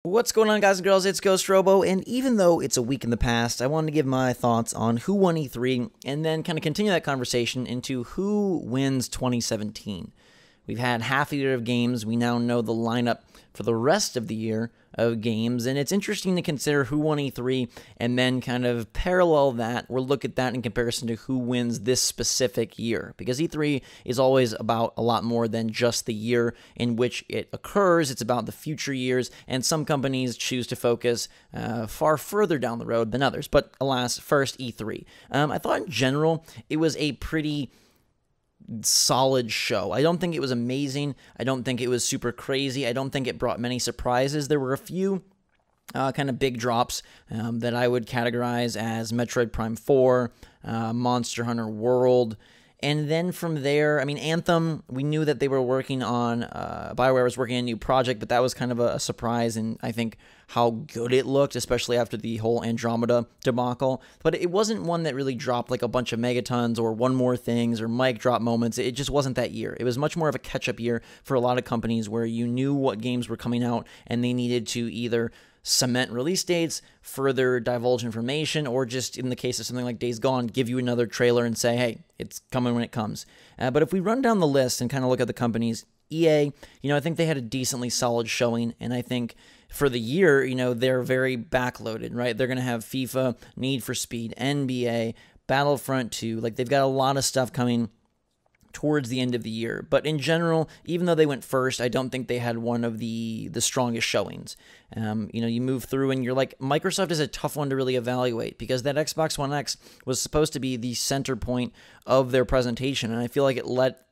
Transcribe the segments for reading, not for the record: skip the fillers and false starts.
What's going on, guys and girls? It's Ghost Robo, and even though it's a week in the past, I wanted to give my thoughts on who won E3 and then kind of continue that conversation into who wins 2017. We've had half a year of games. We now know the lineup for the rest of the year of games, and it's interesting to consider who won E3 and then kind of parallel that or look at that in comparison to who wins this specific year, because E3 is always about a lot more than just the year in which it occurs. It's about the future years, and some companies choose to focus far further down the road than others. But alas, first E3. I thought in general it was a pretty solid show. I don't think it was amazing. I don't think it was super crazy. I don't think it brought many surprises. There were a few kind of big drops that I would categorize as Metroid Prime 4, Monster Hunter World, and then from there, I mean, Anthem, we knew that they were working on, BioWare was working on a new project, but that was kind of a surprise, and I think how good it looked, especially after the whole Andromeda debacle. But it wasn't one that really dropped like a bunch of megatons or one more things or mic drop moments. It just wasn't that year. It was much more of a catch-up year for a lot of companies where you knew what games were coming out, and they needed to either cement release dates, further divulge information, or just in the case of something like Days Gone, give you another trailer and say, hey, it's coming when it comes. But if we run down the list and kind of look at the companies, EA, I think they had a decently solid showing, and I think for the year, they're very backloaded, right? They're going to have FIFA, Need for Speed, NBA, Battlefront 2, like they've got a lot of stuff coming towards the end of the year. But in general, even though they went first, I don't think they had one of the strongest showings. You move through and you're like, Microsoft is a tough one to really evaluate because that Xbox One X was supposed to be the center point of their presentation, and I feel like it let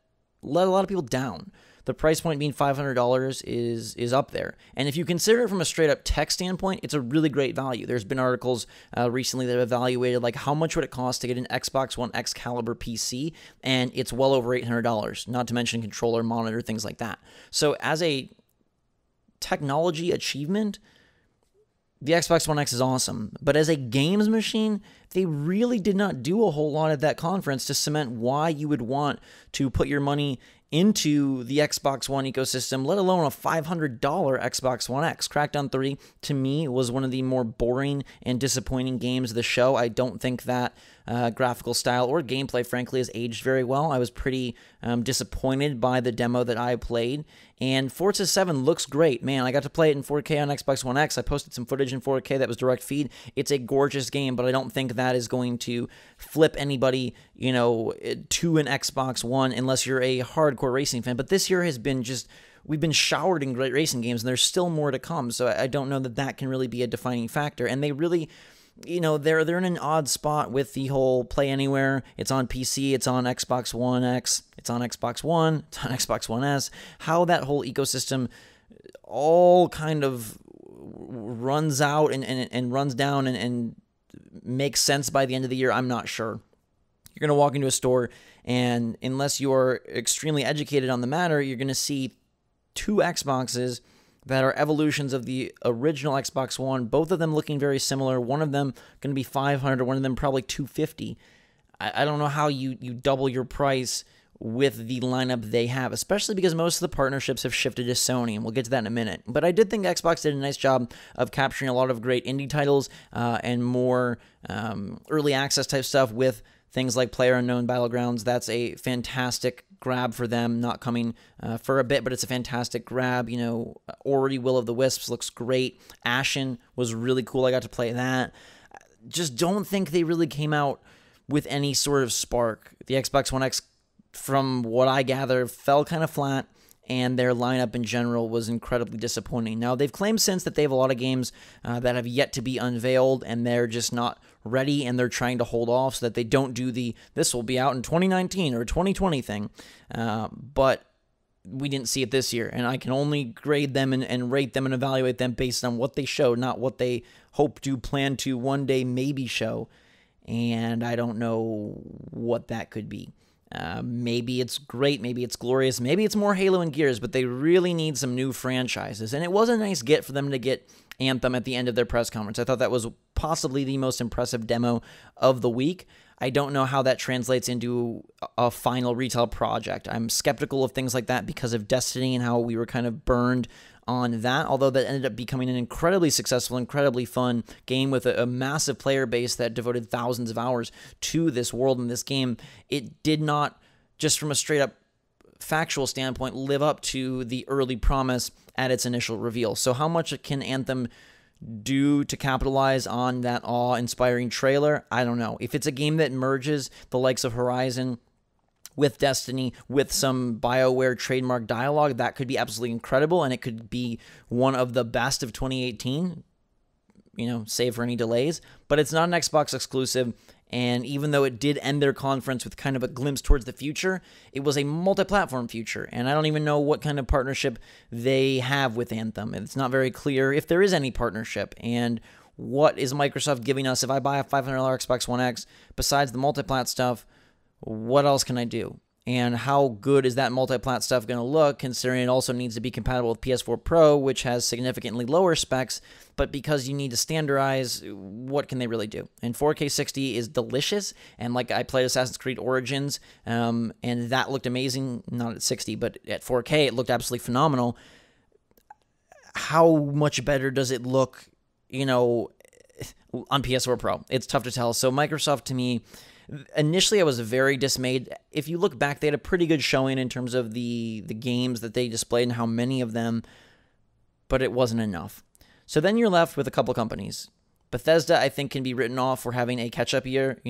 a lot of people down. The price point being $500 is up there. And if you consider it from a straight up tech standpoint, it's a really great value. There's been articles recently that have evaluated like how much would it cost to get an Xbox One X caliber PC, and it's well over $800, not to mention controller, monitor, things like that. So as a technology achievement, the Xbox One X is awesome, but as a games machine, they really did not do a whole lot at that conference to cement why you would want to put your money into the Xbox One ecosystem, let alone a $500 Xbox One X. Crackdown 3, to me, was one of the more boring and disappointing games of the show. I don't think that graphical style or gameplay, frankly, has aged very well. I was pretty disappointed by the demo that I played. And Forza 7 looks great. Man, I got to play it in 4K on Xbox One X. I posted some footage in 4K that was direct feed. It's a gorgeous game, but I don't think that is going to flip anybody, to an Xbox One unless you're a hardcore racing fan. But this year has been we've been showered in great racing games, and there's still more to come. So I don't know that can really be a defining factor. And they really, they're in an odd spot with the whole play anywhere. It's on PC, it's on Xbox One X, it's on Xbox One, it's on Xbox One S. How that whole ecosystem all kind of runs out and runs down and makes sense by the end of the year, I'm not sure. You're going to walk into a store, and unless you're extremely educated on the matter, you're going to see two Xboxes that are evolutions of the original Xbox One, both of them looking very similar. One of them going to be $500, one of them probably $250. I don't know how you double your price with the lineup they have, especially because most of the partnerships have shifted to Sony, and we'll get to that in a minute. But I did think Xbox did a nice job of capturing a lot of great indie titles and more early access type stuff with things like PlayerUnknown Battlegrounds. That's a fantastic grab for them, not coming for a bit, but it's a fantastic grab. Ori Will of the Wisps looks great. Ashen was really cool. I got to play that. Just don't think they really came out with any sort of spark. The Xbox One X, from what I gather, fell kind of flat, and their lineup in general was incredibly disappointing. Now, they've claimed since that they have a lot of games that have yet to be unveiled, and they're just not ready, and they're trying to hold off so that they don't do this will be out in 2019 or 2020 thing. But we didn't see it this year, and I can only grade them and rate them and evaluate them based on what they showed, not what they hope to plan to one day maybe show, and I don't know what that could be. Maybe it's great, maybe it's glorious, maybe it's more Halo and Gears, but they really need some new franchises. And it was a nice get for them to get Anthem at the end of their press conference. I thought that was possibly the most impressive demo of the week. I don't know how that translates into a final retail project. I'm skeptical of things like that because of Destiny and how we were kind of burned on that, although that ended up becoming an incredibly successful, incredibly fun game with a massive player base that devoted thousands of hours to this world and this game. It did not, just from a straight up factual standpoint, live up to the early promise at its initial reveal. So how much can Anthem do to capitalize on that awe-inspiring trailer? I don't know. If it's a game that merges the likes of Horizon with Destiny, with some BioWare trademark dialogue, that could be absolutely incredible, and it could be one of the best of 2018, save for any delays. But it's not an Xbox exclusive, and even though it did end their conference with kind of a glimpse towards the future, it was a multi-platform future, and I don't even know what kind of partnership they have with Anthem. It's not very clear if there is any partnership, and what is Microsoft giving us if I buy a $500 Xbox One X, besides the multi-plat stuff? What else can I do? And how good is that multi-plat stuff going to look, considering it also needs to be compatible with PS4 Pro, which has significantly lower specs, but because you need to standardize, what can they really do? And 4K 60 is delicious, and like I played Assassin's Creed Origins, and that looked amazing, not at 60, but at 4K, it looked absolutely phenomenal. How much better does it look, on PS4 Pro? It's tough to tell. So Microsoft, to me, initially, I was very dismayed. If you look back, they had a pretty good showing in terms of the games that they displayed and how many of them, but it wasn't enough. So then you're left with a couple companies. Bethesda, I think, can be written off for having a catch-up year.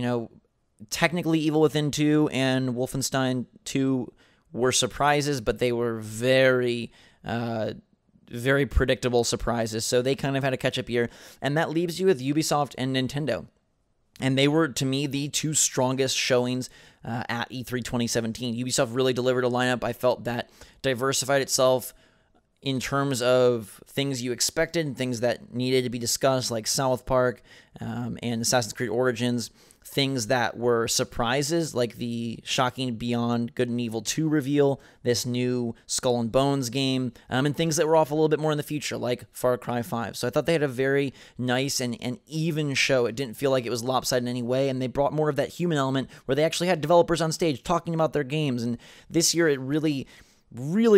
Technically, Evil Within 2 and Wolfenstein 2 were surprises, but they were very, very predictable surprises. So they kind of had a catch-up year. And that leaves you with Ubisoft and Nintendo. And they were, to me, the two strongest showings at E3 2017. Ubisoft really delivered a lineup I felt that diversified itself in terms of things you expected and things that needed to be discussed, like South Park and Assassin's Creed Origins. Things that were surprises, like the shocking Beyond Good and Evil 2 reveal, this new Skull and Bones game, and things that were off a little bit more in the future, like Far Cry 5. So I thought they had a very nice and even show. It didn't feel like it was lopsided in any way, and they brought more of that human element where they actually had developers on stage talking about their games. And this year it really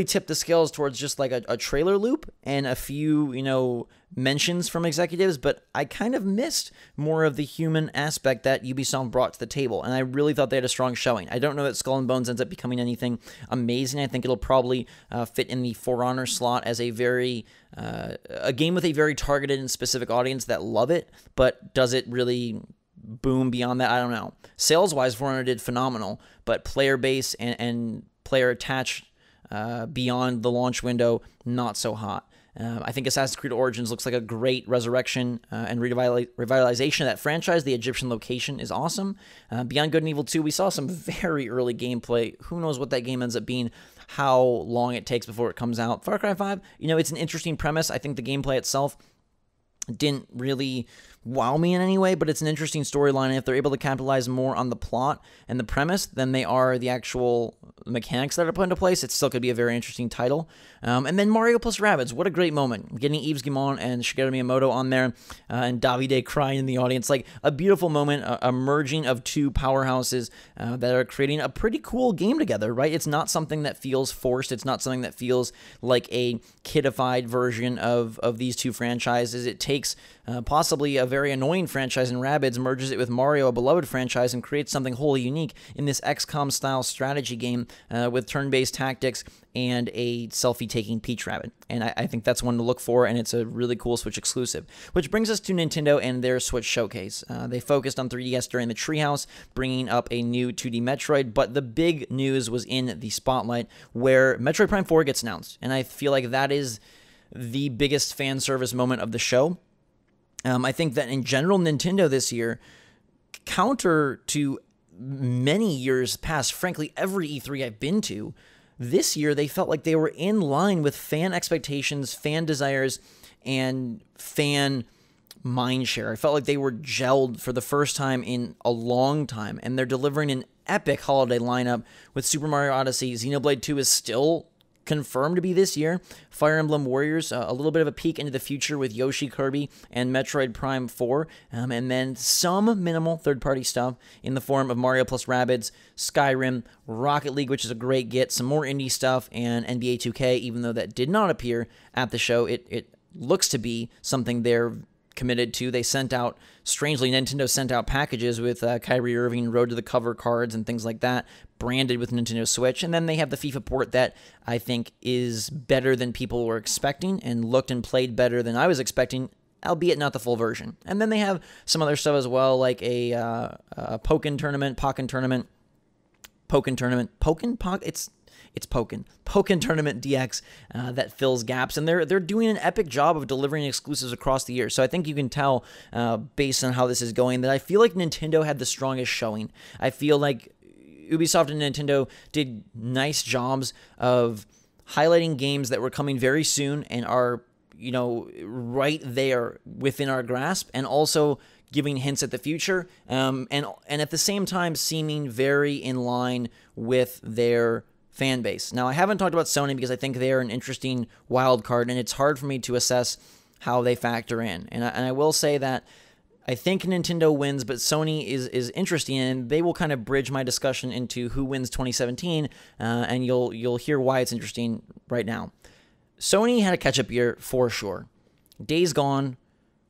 tipped the scales towards just like a trailer loop and a few, mentions from executives, but I kind of missed more of the human aspect that Ubisoft brought to the table, and I really thought they had a strong showing. I don't know that Skull and Bones ends up becoming anything amazing. I think it'll probably fit in the For Honor slot as a game with a very targeted and specific audience that love it, but does it really boom beyond that? I don't know. Sales-wise, For Honor did phenomenal, but player base and player attach beyond the launch window, not so hot. I think Assassin's Creed Origins looks like a great resurrection and revitalization of that franchise. The Egyptian location is awesome. Beyond Good and Evil 2, we saw some very early gameplay. Who knows what that game ends up being, how long it takes before it comes out. Far Cry 5, it's an interesting premise. I think the gameplay itself didn't really wow me in any way, but it's an interesting storyline, and if they're able to capitalize more on the plot and the premise than they are the actual mechanics that are put into place, it still could be a very interesting title. And then Mario plus Rabbids, what a great moment. Getting Yves Guillemot and Shigeru Miyamoto on there, and Davide crying in the audience, like a beautiful moment, a merging of two powerhouses that are creating a pretty cool game together, right? It's not something that feels forced. It's not something that feels like a kidified version of these two franchises. It takes possibly a very annoying franchise in Rabbids, merges it with Mario, a beloved franchise, and creates something wholly unique in this XCOM-style strategy game with turn-based tactics and a selfie-taking Peach Rabbit. And I think that's one to look for, and it's a really cool Switch exclusive. Which brings us to Nintendo and their Switch showcase. They focused on 3DS during the Treehouse, bringing up a new 2D Metroid, but the big news was in the Spotlight, where Metroid Prime 4 gets announced. And I feel like that is the biggest fan service moment of the show. I think that in general, Nintendo this year, counter to many years past, frankly, every E3 I've been to, this year they felt like they were in line with fan expectations, fan desires, and fan mindshare. I felt like they were gelled for the first time in a long time, and they're delivering an epic holiday lineup with Super Mario Odyssey. Xenoblade 2 is still confirmed to be this year. Fire Emblem Warriors, a little bit of a peek into the future with Yoshi, Kirby, and Metroid Prime 4, and then some minimal third-party stuff in the form of Mario plus Rabbids, Skyrim, Rocket League, which is a great get, some more indie stuff, and NBA 2K, even though that did not appear at the show. It looks to be something they're committed to. They sent out, strangely, Nintendo sent out packages with Kyrie Irving Road to the Cover cards and things like that, branded with Nintendo Switch. And then they have the FIFA port that I think is better than people were expecting and looked and played better than I was expecting, albeit not the full version. And then they have some other stuff as well, like a Pokken tournament, it's Pokken Tournament DX that fills gaps, and they're doing an epic job of delivering exclusives across the year. So I think you can tell, based on how this is going, that I feel like Nintendo had the strongest showing. I feel like Ubisoft and Nintendo did nice jobs of highlighting games that were coming very soon and are, right there within our grasp, and also giving hints at the future, and at the same time seeming very in line with their fan base. Now, I haven't talked about Sony because I think they are an interesting wild card, and it's hard for me to assess how they factor in. And I will say that I think Nintendo wins, but Sony is interesting, and they will kind of bridge my discussion into who wins 2017, and you'll hear why it's interesting right now. Sony had a catch-up year for sure. Days Gone,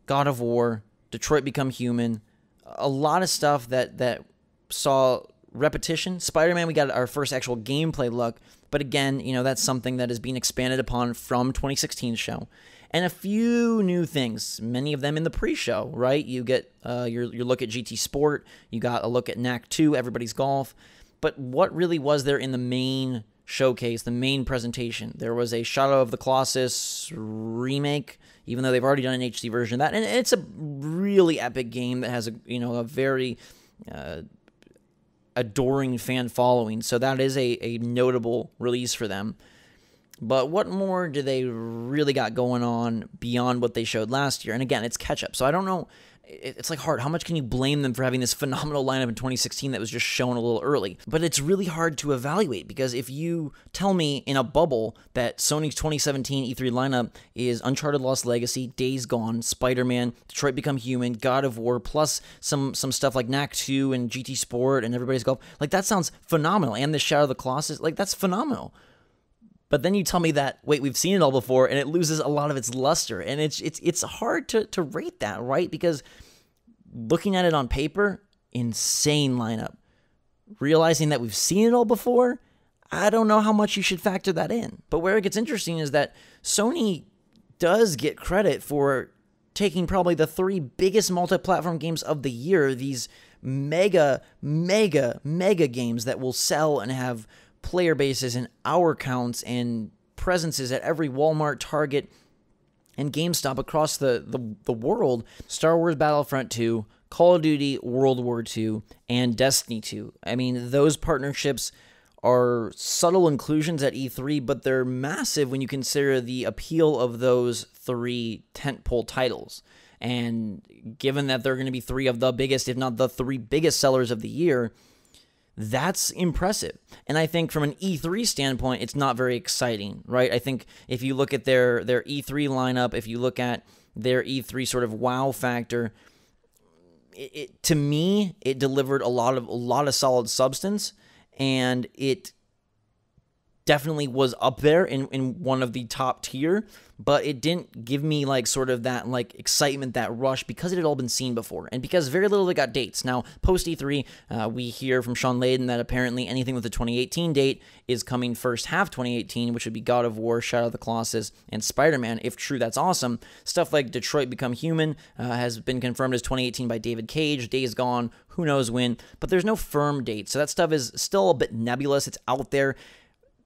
God of War, Detroit Become Human, a lot of stuff that saw repetition. Spider-Man, we got our first actual gameplay look, but again, that's something that is being expanded upon from 2016's show. And a few new things, many of them in the pre-show, right? You get your look at GT Sport, you got a look at NAC 2, Everybody's Golf, but what really was there in the main showcase, the main presentation? There was a Shadow of the Colossus remake, even though they've already done an HD version of that, and it's a really epic game that has a very adoring fan following, so that is a notable release for them. But what more do they really got going on beyond what they showed last year? And again, it's catch-up, so I don't know. It's like hard. How much can you blame them for having this phenomenal lineup in 2016 that was just shown a little early? But it's really hard to evaluate, because if you tell me in a bubble that Sony's 2017 E3 lineup is Uncharted Lost Legacy, Days Gone, Spider-Man, Detroit Become Human, God of War, plus some stuff like NAC 2 and GT Sport and Everybody's Golf, like that sounds phenomenal. And the Shadow of the Colossus, like that's phenomenal. But then you tell me that, wait, we've seen it all before, and it loses a lot of its luster. And it's hard to rate that, right? Because looking at it on paper, insane lineup. Realizing that we've seen it all before, I don't know how much you should factor that in. But where it gets interesting is that Sony does get credit for taking probably the 3 biggest multi-platform games of the year, these mega games that will sell and have player bases and hour counts and presences at every Walmart, Target, and GameStop across the world. Star Wars Battlefront 2, Call of Duty World War II, and Destiny 2. I mean, those partnerships are subtle inclusions at E3, but they're massive when you consider the appeal of those 3 tentpole titles. And given that they're going to be 3 of the biggest, if not the 3 biggest sellers of the year, that's impressive. And I think from an E3 standpoint, it's not very exciting, right? I think if you look at their E3 lineup, if you look at their E3 sort of wow factor, to me, it delivered a lot of solid substance, and it definitely was up there in one of the top tier, but it didn't give me like sort of that like excitement, that rush, because it had all been seen before, and because very little of it got dates. Now, post E3, we hear from Sean Layden that apparently anything with the 2018 date is coming first half 2018, which would be God of War, Shadow of the Colossus, and Spider-Man. If true, that's awesome. Stuff like Detroit Become Human has been confirmed as 2018 by David Cage. Days Gone, who knows when, but there's no firm date, so that stuff is still a bit nebulous. It's out there.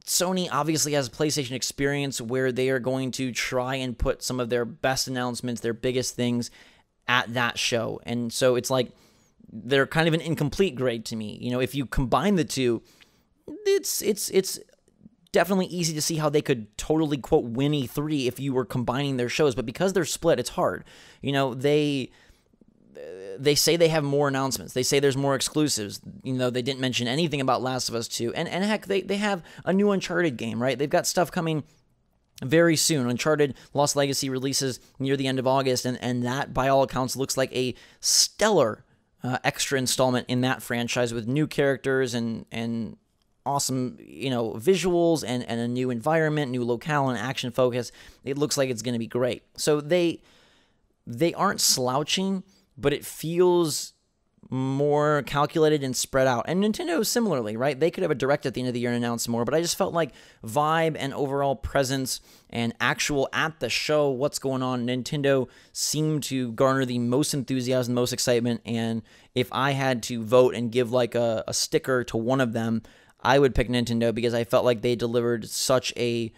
Sony obviously has PlayStation Experience, where they are going to try and put some of their best announcements, their biggest things at that show. And so it's like they're kind of an incomplete grade to me. If you combine the two, it's definitely easy to see how they could totally, quote, win E3 if you were combining their shows. But because they're split, it's hard. they say they have more announcements. They say there's more exclusives. You know, they didn't mention anything about Last of Us 2. And heck, they have a new Uncharted game, right? They've got stuff coming very soon. Uncharted Lost Legacy releases near the end of August, and that, by all accounts, looks like a stellar extra installment in that franchise with new characters and awesome, visuals and a new environment, new locale and action focus. It looks like it's going to be great. So they aren't slouching, but it feels more calculated and spread out. And Nintendo similarly, right? They could have a direct at the end of the year and announce more, but I just felt like vibe and overall presence and actual at the show, what's going on, Nintendo seemed to garner the most enthusiasm, most excitement. And if I had to vote and give like a sticker to one of them, I would pick Nintendo because I felt like they delivered such a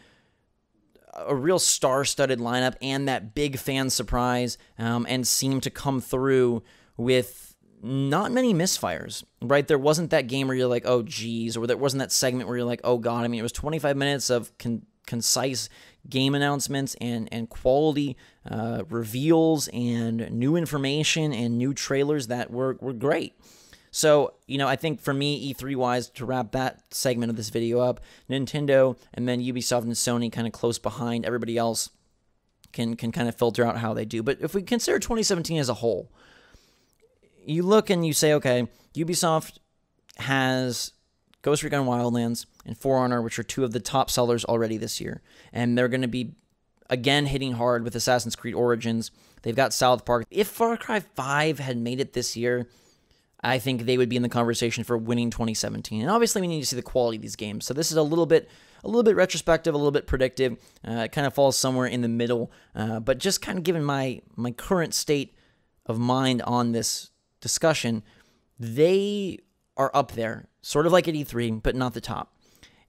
real star-studded lineup and that big fan surprise, and seemed to come through with not many misfires, right? There wasn't that game where you're like, oh, geez, or there wasn't that segment where you're like, oh, God. I mean, it was 25 minutes of concise game announcements and quality reveals and new information and new trailers that were great. So, I think for me, E3-wise, to wrap that segment of this video up, Nintendo and then Ubisoft and Sony kind of close behind. Everybody else can kind of filter out how they do. But if we consider 2017 as a whole, you look and you say, okay, Ubisoft has Ghost Recon Wildlands and For Honor, which are two of the top sellers already this year. And they're going to be, again, hitting hard with Assassin's Creed Origins. They've got South Park. If Far Cry 5 had made it this year, I think they would be in the conversation for winning 2017. And obviously, we need to see the quality of these games. So this is a little bit retrospective, a little bit predictive. It kind of falls somewhere in the middle. But just kind of given my current state of mind on this discussion, they are up there, sort of like at E3, but not the top.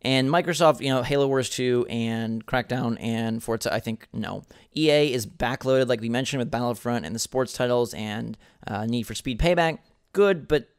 And Microsoft, Halo Wars 2 and Crackdown and Forza, I think, no. EA is backloaded, like we mentioned, with Battlefront and the sports titles and Need for Speed Payback. Good, but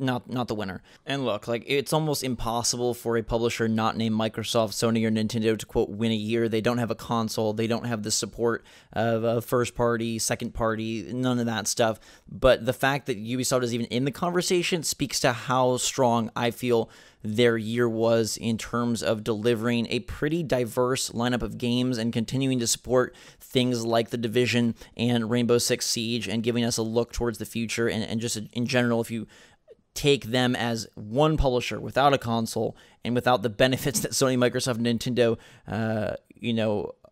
not the winner. And look, like, it's almost impossible for a publisher not named Microsoft, Sony, or Nintendo to, quote, win a year. They don't have a console. They don't have the support of a first party, second party, none of that stuff. But the fact that Ubisoft is even in the conversation speaks to how strong I feel their year was in terms of delivering a pretty diverse lineup of games and continuing to support things like The Division and Rainbow Six Siege and giving us a look towards the future. And just in general, if you take them as one publisher without a console and without the benefits that Sony, Microsoft, and Nintendo,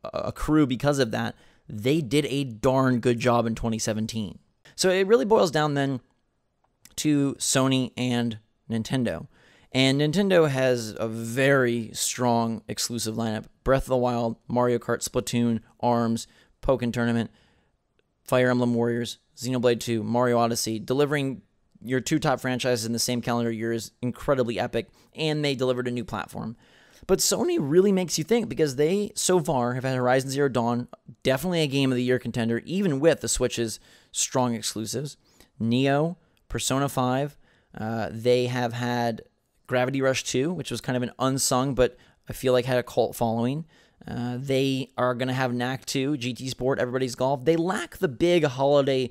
accrue because of that, they did a darn good job in 2017. So it really boils down then to Sony and Nintendo. And Nintendo has a very strong exclusive lineup. Breath of the Wild, Mario Kart, Splatoon, ARMS, Pokken Tournament, Fire Emblem Warriors, Xenoblade 2, Mario Odyssey. Delivering your two top franchises in the same calendar year is incredibly epic, and they delivered a new platform. But Sony really makes you think because they, so far, have had Horizon Zero Dawn, definitely a Game of the Year contender, even with the Switch's strong exclusives. Neo, Persona 5, they have had Gravity Rush 2, which was kind of an unsung, but I feel like had a cult following. They are going to have Knack 2, GT Sport, Everybody's Golf. They lack the big holiday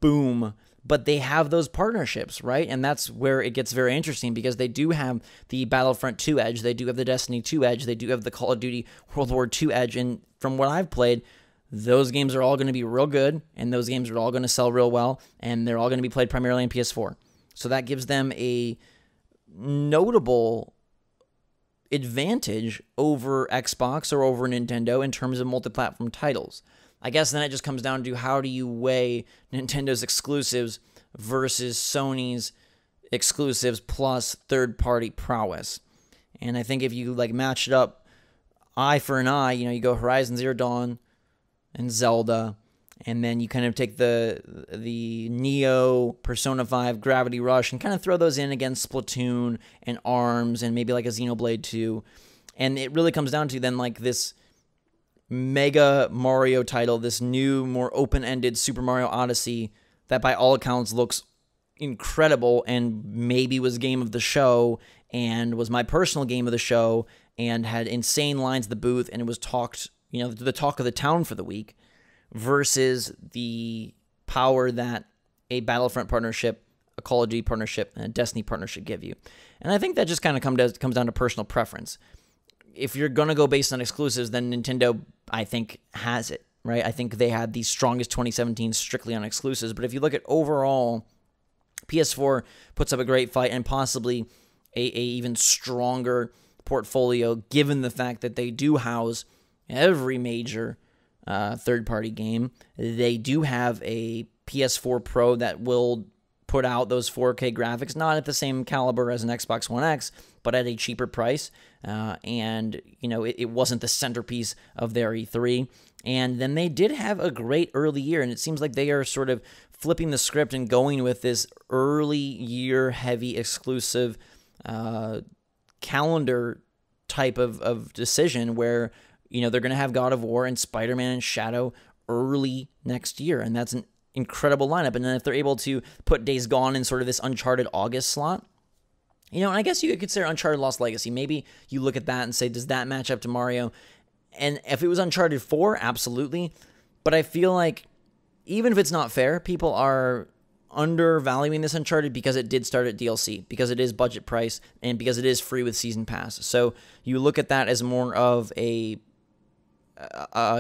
boom, but they have those partnerships, right? And that's where it gets very interesting because they do have the Battlefront 2 edge. They do have the Destiny 2 edge. They do have the Call of Duty World War 2 edge. And from what I've played, those games are all going to be real good, and those games are all going to sell real well, and they're all going to be played primarily on PS4. So that gives them a notable advantage over Xbox or over Nintendo in terms of multi-platform titles. I guess then it just comes down to how do you weigh Nintendo's exclusives versus Sony's exclusives plus third-party prowess. And I think if you match it up eye for an eye, you go Horizon Zero Dawn and Zelda, and then you kind of take the Neo, Persona 5, Gravity Rush, and kind of throw those in against Splatoon and ARMS and maybe like a Xenoblade 2. And it really comes down to then this mega Mario title, this new, more open-ended Super Mario Odyssey that by all accounts looks incredible and maybe was game of the show and was my personal game of the show and had insane lines at the booth and it was talked, the talk of the town for the week, versus the power that a Battlefront partnership, a Call of Duty partnership, and a Destiny partnership give you. And I think that just kind of comes down to personal preference. If you're going to go based on exclusives, then Nintendo, I think, has it, right? I think they had the strongest 2017 strictly on exclusives. But if you look at overall, PS4 puts up a great fight and possibly a even stronger portfolio, given the fact that they do house every major third-party game. They do have a PS4 Pro that will put out those 4K graphics, not at the same caliber as an Xbox One X, but at a cheaper price. And, you know, it wasn't the centerpiece of their E3. And then they did have a great early year, and it seems like they are sort of flipping the script and going with this early year heavy exclusive calendar type of decision where, you know, they're going to have God of War and Spider-Man and Shadow early next year. And that's an incredible lineup. And then if they're able to put Days Gone in sort of this Uncharted August slot, you know, and I guess you could consider Uncharted Lost Legacy. Maybe you look at that and say, does that match up to Mario? And if it was Uncharted 4, absolutely. But I feel like even if it's not fair, people are undervaluing this Uncharted because it did start at DLC, because it is budget price, and because it is free with Season Pass. So you look at that as more of a,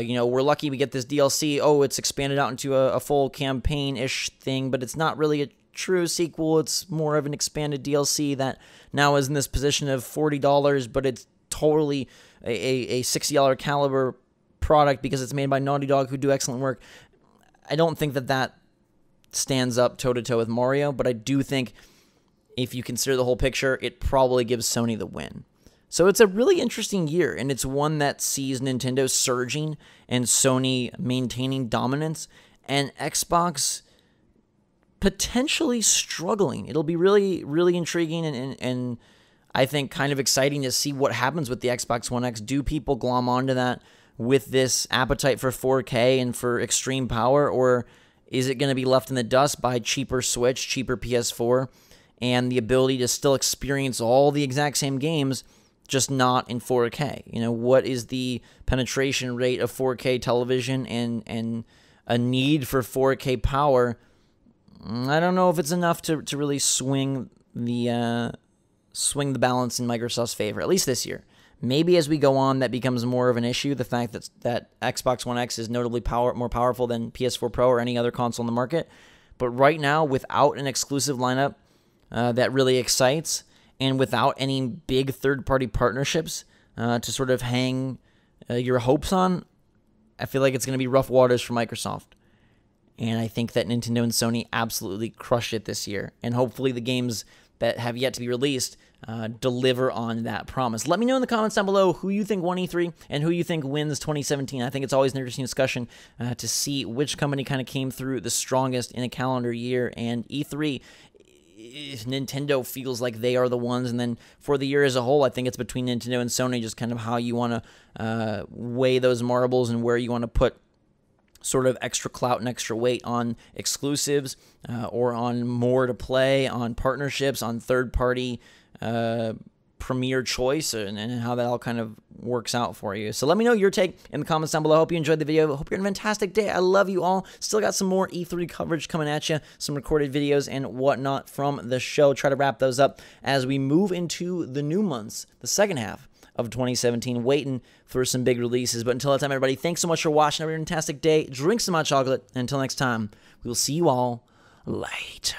you know, we're lucky we get this DLC. Oh, it's expanded out into a full campaign-ish thing, but it's not really a true sequel. It's more of an expanded DLC that now is in this position of $40, but it's totally a $60 caliber product because it's made by Naughty Dog, who do excellent work. I don't think that stands up toe-to-toe with Mario, but I do think if you consider the whole picture, it probably gives Sony the win. So it's a really interesting year, and it's one that sees Nintendo surging and Sony maintaining dominance, and Xbox potentially struggling. It'll be really, really intriguing and I think kind of exciting to see what happens with the Xbox One X. Do people glom onto that with this appetite for 4K and for extreme power, or is it going to be left in the dust by cheaper Switch, cheaper PS4, and the ability to still experience all the exact same games, just not in 4K? You know, what is the penetration rate of 4K television and a need for 4K power? I don't know if it's enough to really swing the balance in Microsoft's favor, at least this year. Maybe as we go on, that becomes more of an issue, the fact that Xbox One X is notably more powerful than PS4 Pro or any other console in the market. But right now, without an exclusive lineup that really excites, and without any big third-party partnerships to sort of hang your hopes on, I feel like it's going to be rough waters for Microsoft. And I think that Nintendo and Sony absolutely crushed it this year. And hopefully the games that have yet to be released deliver on that promise. Let me know in the comments down below who you think won E3 and who you think wins 2017. I think it's always an interesting discussion to see which company kind of came through the strongest in a calendar year. And E3, Nintendo feels like they are the ones. And then for the year as a whole, I think it's between Nintendo and Sony, just kind of how you want to weigh those marbles and where you want to put sort of extra clout and extra weight on exclusives or on more to play, on partnerships, on third-party premier choice, and how that all kind of works out for you. So let me know your take in the comments down below. I hope you enjoyed the video. I hope you're having a fantastic day. I love you all. Still got some more E3 coverage coming at you, some recorded videos and whatnot from the show. Try to wrap those up as we move into the new months, the second half of 2017, waiting for some big releases. But until that time, everybody, thanks so much for watching. Have a fantastic day. Drink some hot chocolate. And until next time, we will see you all later.